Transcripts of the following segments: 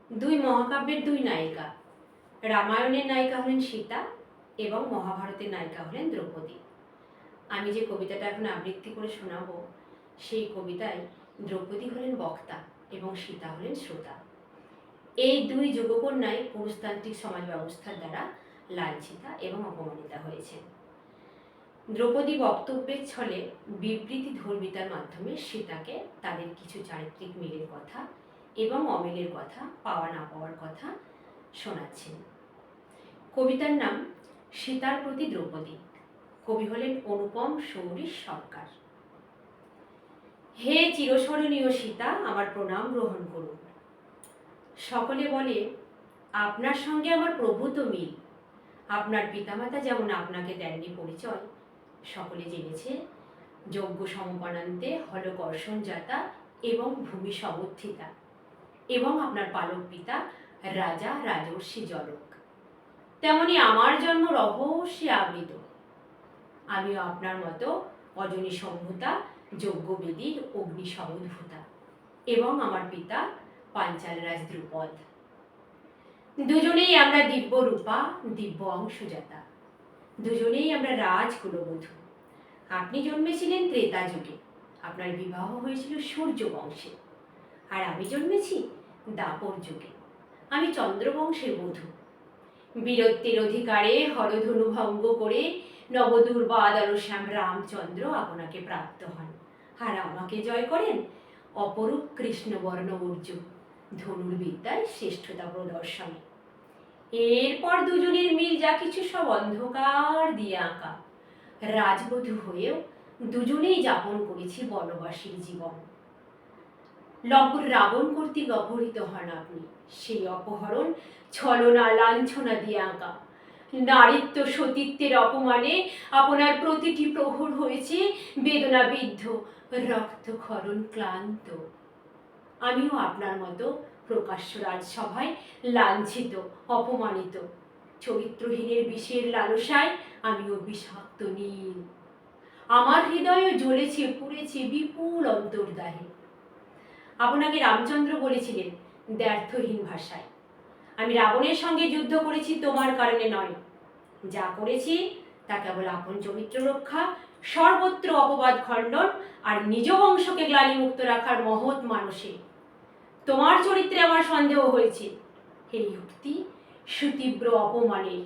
দুই মহাকাব্যের দুই নায়িকা। রামায়ণের নায়িকা হলেন সীতা এবং মহাভারতের নায়িকা হলেন দ্রৌপদী। আমি যে কবিতাটা এখন আবৃত্তি করে শোনাবো, সেই কবিতায় দ্রৌপদী হলেন বক্তা এবং সীতা হলেন শ্রোতা। এই দুই যুগকন্যাই পুরুষতান্ত্রিক সমাজ ব্যবস্থার দ্বারা লাঞ্ছিতা এবং অপমানিতা হয়েছে। দ্রৌপদী বক্তব্যের ছলে বিবৃতি ধর্মিতার মাধ্যমে সীতাকে তাদের কিছু চারিত্রিক মিলের কথা এবং অমিলের কথা, পাওয়া না পাওয়ার কথা শোনাচ্ছেন। কবিতার নাম সীতার প্রতি দ্রৌপদী। কবি হলেন অনুপম শৌরী সরকার। হে চিরস্মরণীয় সীতা, আমার প্রণাম গ্রহণ করুন। সকলে বলে আপনার সঙ্গে আমার প্রভূত মিল। আপনার পিতামাতা যেমন আপনাকে দেননি পরিচয়, সকলে জেনেছে যজ্ঞ সমপনান্তে হলকর্ষণ জাতা এবং ভূমি সমুত্থিতা, এবং আপনার পালক পিতা রাজা রাজর্ষি জনক। তেমনি আমার জন্ম রহস্যে আবৃত। আমিও আপনার মতো অজনী সম্ভূতা, যজ্ঞবেদীর অগ্নি সমুদ্ভূতা, এবং আমার পিতা পাঞ্চাল রাজ দ্রুপদ। দুজনেই আমরা দিব্য রূপা, দিব্য অংশজাতা। দুজনেই আমরা রাজকুলবধূ। আপনি জন্মেছিলেন ত্রেতা যুগে, আপনার বিবাহ হয়েছিল সূর্য বংশে। আর আমি জন্মেছি দাপর যুগে, আমি চন্দ্রবংশের বধূ। বীরত্বের অধিকারে হরধনু ভঙ্গ করে নবদুর্বাদ শ্যাম রামচন্দ্র আপনাকে প্রাপ্ত হন, আর আমাকে জয় করেন অপরূপ কৃষ্ণবর্ণ অর্জুন ধনুর্বিদ্যায় শ্রেষ্ঠতা প্রদর্শনে। এরপর দুজনের মিল যা কিছু সব অন্ধকার দিয়ে আঁকা। রাজবধূ হয়েও দুজনেই যাপন করেছি বনবাসীর জীবন। লঙ্কুর রাবণ কর্তৃক অপহৃত হন আপনি। সেই অপহরণ ছলনা লাঞ্ছনা দিয়ে আঁকা। নারীত্ব সতীত্বের অপমানে আপনার প্রতিটি প্রহর হয়েছে বেদনাবিদ্ধ, রক্তক্ষরণ ক্লান্ত। আমিও আপনার মতো প্রকাশ্য রাজসভায় লাঞ্ছিত, অপমানিত। চরিত্রহীনের বিষের লালসায় আমিও বিষাক্ত নীল। আমার হৃদয়ও জ্বলেছে পুড়েছে বিপুল অন্তর্দাহে। আপনাকে রামচন্দ্র বলেছিলেন দ্ব্যর্থহীন ভাষায়, আমি রাবণের সঙ্গে যুদ্ধ করেছি তোমার কারণে নয়। যা করেছি তা কেবল আপন চরিত্র রক্ষা, সর্বত্র অপবাদ খণ্ডন আর নিজ বংশকে গ্লানিমুক্ত রাখার মহৎ মানসে। তোমার চরিত্রে আমার সন্দেহ হয়েছে। এই উক্তি সুতীব্র অপমানের,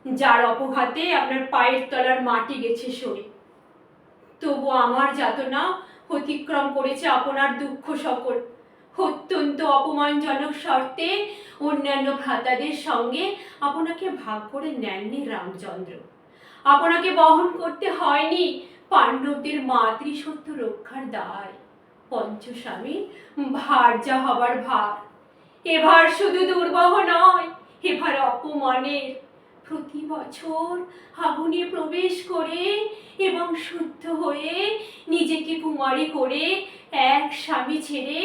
যার অপঘাতে আপনার পায়ের তলার মাটি গেছে সরে। তবু আমার যাতনা অতিক্রম করেছে আপনার দুঃখ সকল। অত্যন্ত অপমানজনক শর্তে অন্যান্য ভ্রাতাদের সঙ্গে আপনাকে ভাগ করে নেননি রামচন্দ্র। আপনাকে বহন করতে হয়নি পাণ্ডবদের মাতৃসত্য রক্ষার দায়। পঞ্চস্বামী ভার্যা হবার ভার এবার শুধু দুর্বহ নয়, এবার অপমানের। প্রতি বছর আগুনে প্রবেশ করে এবং শুদ্ধ হয়ে নিজেকে কুমারী করে এক স্বামী ছেড়ে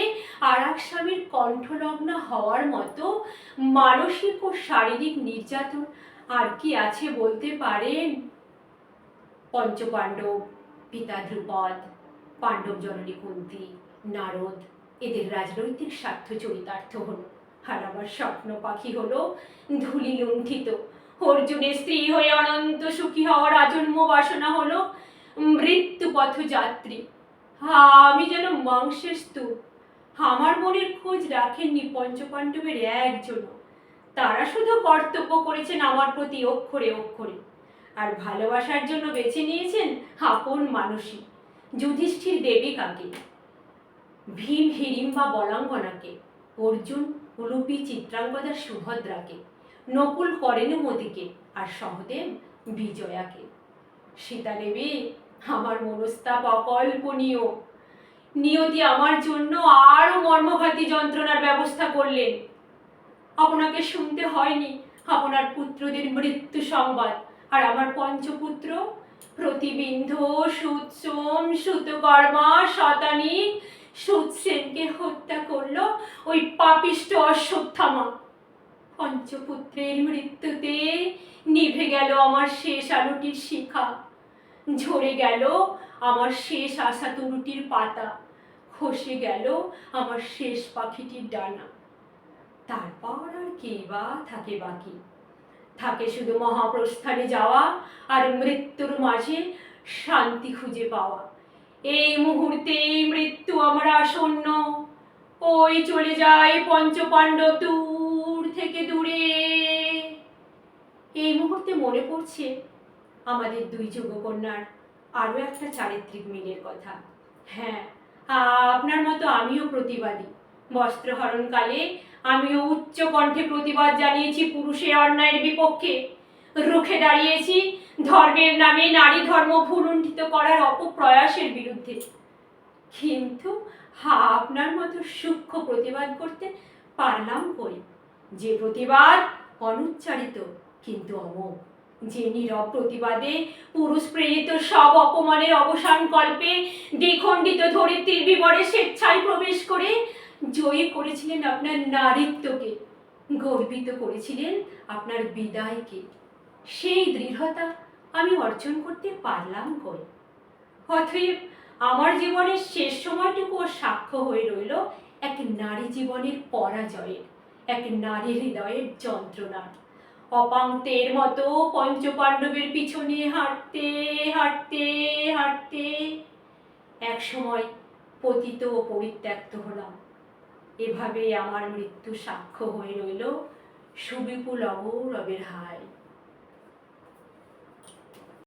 আর এক স্বামীর কণ্ঠলগ্ন হওয়ার মতো মানসিক ও শারীরিক নির্যাতন আর কি আছে বলতে পারেন? পঞ্চপাণ্ডব, পিতা ধ্রুপদ, পাণ্ডব জননী কুন্তী, নারদ, এদের রাজনৈতিক স্বার্থ চরিতার্থ হলো। আর আমার স্বপ্ন পাখি হলো ধূলি লুণ্ঠিত। অর্জুনের স্ত্রী হয়ে অনন্ত সুখী হওয়ার আজন্ম বাসনা হলো মৃত্যু পথযাত্রী। আমি যেন মাংসের স্তূপ। আমার মনের খোঁজ রাখেননি পঞ্চপাণ্ডবের একজন। তারা শুধু কর্তব্য করেছেন আমার প্রতি অক্ষরে অক্ষরে, আর ভালোবাসার জন্য বেছে নিয়েছেন আপন মানুষই। যুধিষ্ঠির দেবিকাকে, ভীম হিড়িম্বা বলাঙ্গনাকে, অর্জুন উলুপি চিত্রাঙ্গদা সুভদ্রাকে, নকুল করেনুমতিকে, আর সহদেব বিজয়াকে। সীতা দেবী, আমার মনস্তাপ অকল্পনীয়। নিয়তি আমার জন্য আরো মর্মঘাতী যন্ত্রণার ব্যবস্থা করলেন। আপনাকে শুনতে হয়নি আপনার পুত্রদের মৃত্যু সংবাদ, আর আমার পঞ্চপুত্র প্রতিবিন্ধ, সুতসোম, সুতকর্মা, শতানী, সুতসেনকে হত্যা করলো ওই পাপিষ্ট অশ্বত্থামা। পঞ্চপুত্রের মৃত্যুতে নিভে গেল আমার শেষ আলোটির শিখা, ঝরে গেল আমার শেষ আশা তরুটির পাতা, খসে গেল আমার শেষ পাখিটির ডানা। তারপর কি বা থাকে বাকি? থাকে শুধু মহাপ্রস্থানে যাওয়া আর মৃত্যুর মাঝে শান্তি খুঁজে পাওয়া। এই মুহূর্তে মৃত্যু আমার আসন্ন, ওই চলে যায় পঞ্চপাণ্ডব দূর থেকে দূরে। এই মুহূর্তে মনে পড়ছে আমাদের দুই যুগকন্যার আরও একটা চারিত্রিক মিলের কথা। হ্যাঁ, আপনার মতো আমিও প্রতিবাদী। বস্ত্রহরণকালে আমিও উচ্চ কণ্ঠে প্রতিবাদ জানিয়েছি পুরুষের অন্যায়ের বিপক্ষে, রুখে দাঁড়িয়েছি ধর্মের নামে নারী ধর্ম ভুলুণ্ঠিত করার অপপ্রয়াসের বিরুদ্ধে। কিন্তু আপনার মতো সূক্ষ্ম প্রতিবাদ করতে পারলাম কই? যে প্রতিবাদ অনুচ্চারিত কিন্তু অমোঘ, যে নীরব প্রতিবাদে পুরুষ প্রেরিত সব অপমানের অবসান কল্পে দ্বিখণ্ডিত ধরিত্রীর বিবরে স্বেচ্ছায় প্রবেশ করে জয়ী করেছিলেন আপনার নারীত্বকে, গর্বিত করেছিলেন আপনার বিদায়কে। সেই দৃঢ়তা আমি অর্জন করতে পারলাম কই? অতএব আমার জীবনের শেষ সময়টুকু সাক্ষ্য হয়ে রইল এক নারী জীবনের পরাজয়ের, এক নারী হৃদয়ের যন্ত্রণার। অপাঙ্ক্তের মতো পঞ্চপাণ্ডবের পিছনে হাঁটতে হাঁটতে হাঁটতে এক সময় পতিত ও পরিত্যক্ত হলাম। এভাবে আমার মৃত্যু সাক্ষ্য হয়ে রইল সুবিপুল অগৌরবের হায়।